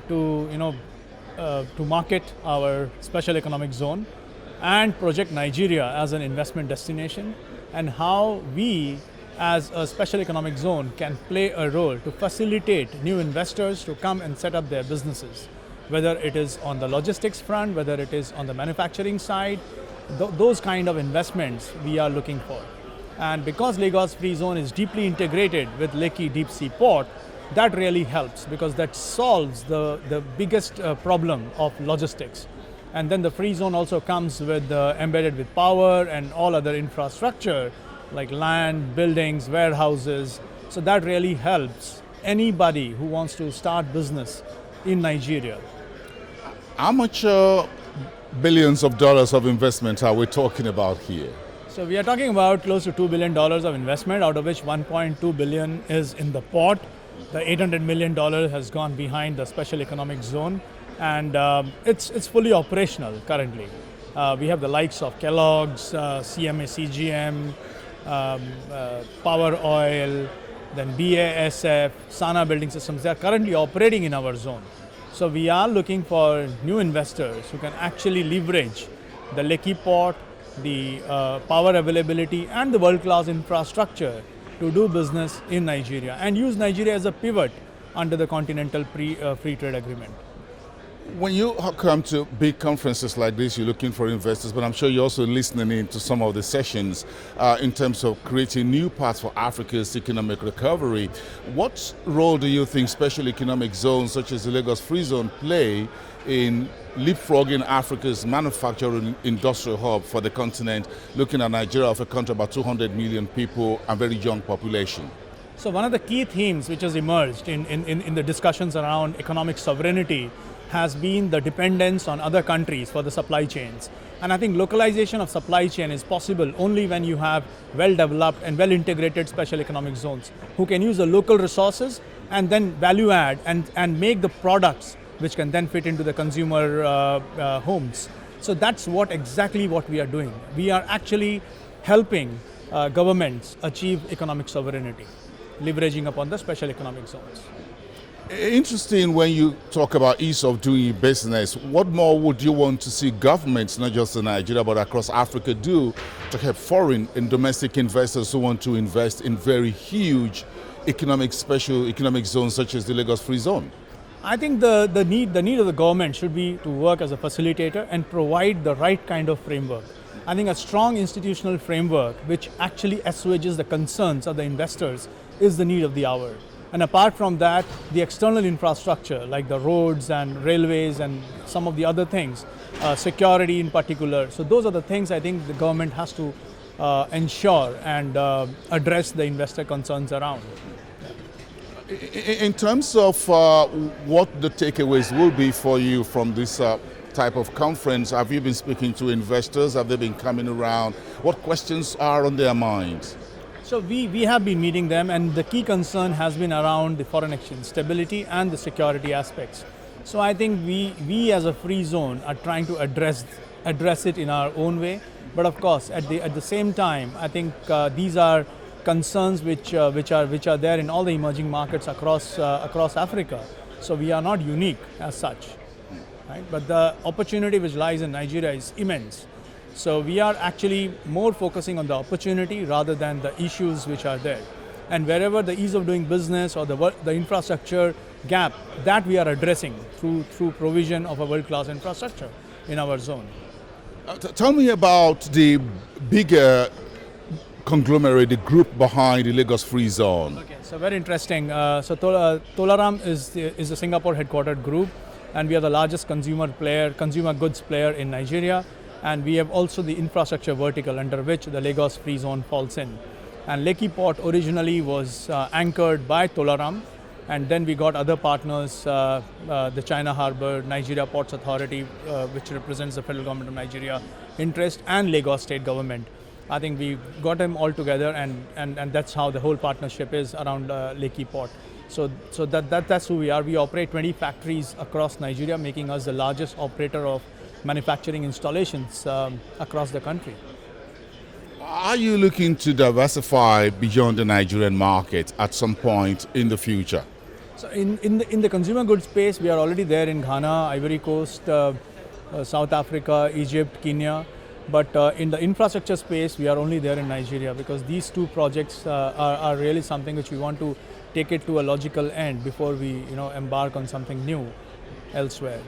to to market our special economic zone and project Nigeria as an investment destination, and how we as a special economic zone can play a role to facilitate new investors to come and set up their businesses, whether it is on the logistics front, whether it is on the manufacturing side. Those kind of investments we are looking for. And because Lagos Free Zone is deeply integrated with Lekki Deep Sea Port, that really helps because that solves the biggest problem of logistics. And then the free zone also comes with embedded with power and all other infrastructure like land, buildings, warehouses. So that really helps anybody who wants to start business in Nigeria. How much billions of dollars of investment are we talking about here? So we are talking about close to $2 billion of investment, out of which $1.2 billion is in the port. The $800 million has gone behind the special economic zone, and it's fully operational currently. We have the likes of Kellogg's, CMA CGM, Power Oil, then BASF, Sana Building Systems. They are currently operating in our zone. So we are looking for new investors who can actually leverage the Lekki port, the power availability and the world-class infrastructure to do business in Nigeria and use Nigeria as a pivot under the Continental Free Trade Agreement. When you come to big conferences like this, you're looking for investors, but I'm sure you're also listening in to some of the sessions in terms of creating new paths for Africa's economic recovery. What role do you think special economic zones such as the Lagos Free Zone play in leapfrogging Africa's manufacturing industrial hub for the continent, looking at Nigeria of a country about 200 million people and very young population? So one of the key themes which has emerged in the discussions around economic sovereignty has been the dependence on other countries for the supply chains. And I think localization of supply chain is possible only when you have well-developed and well-integrated special economic zones who can use the local resources and then value add and make the products which can then fit into the consumer homes. So that's exactly what we are doing. We are actually helping governments achieve economic sovereignty, leveraging upon the special economic zones. Interesting when you talk about ease of doing business. What more would you want to see governments, not just in Nigeria, but across Africa do to help foreign and domestic investors who want to invest in very huge special economic zones such as the Lagos Free Zone? I think the need of the government should be to work as a facilitator and provide the right kind of framework. I think a strong institutional framework which actually assuages the concerns of the investors is the need of the hour. And apart from that, the external infrastructure like the roads and railways and some of the other things, security in particular. So those are the things I think the government has to ensure and address the investor concerns around. In terms of what the takeaways will be for you from this type of conference, have you been speaking to investors? Have they been coming around? What questions are on their minds? So we have been meeting them, and the key concern has been around the foreign exchange stability and the security aspects. So I think we as a free zone are trying to address it in our own way. But of course, at the same time, I think these are concerns which are there in all the emerging markets across Africa. So we are not unique as such, right? But the opportunity which lies in Nigeria is immense. So we are actually more focusing on the opportunity rather than the issues which are there. And wherever the ease of doing business or the infrastructure gap, that we are addressing through provision of a world-class infrastructure in our zone. Tell me about the bigger conglomerate, the group behind the Lagos Free Zone. Okay, so very interesting. So Tolaram is the Singapore headquartered group, and we are the largest consumer goods player in Nigeria. And we have also the infrastructure vertical under which the Lagos Free Zone falls in. And Lekki Port originally was anchored by Tolaram, and then we got other partners, the China Harbour, Nigeria Ports Authority, which represents the federal government of Nigeria interest, and Lagos state government. I think we got them all together, and that's how the whole partnership is around Lekki Port. So that's who we are. We operate 20 factories across Nigeria, making us the largest operator of manufacturing installations across the country. Are you looking to diversify beyond the Nigerian market at some point in the future? So in the consumer goods space, we are already there in Ghana, Ivory Coast, South Africa, Egypt, Kenya. But in the infrastructure space, we are only there in Nigeria because these two projects are really something which we want to take it to a logical end before we embark on something new elsewhere.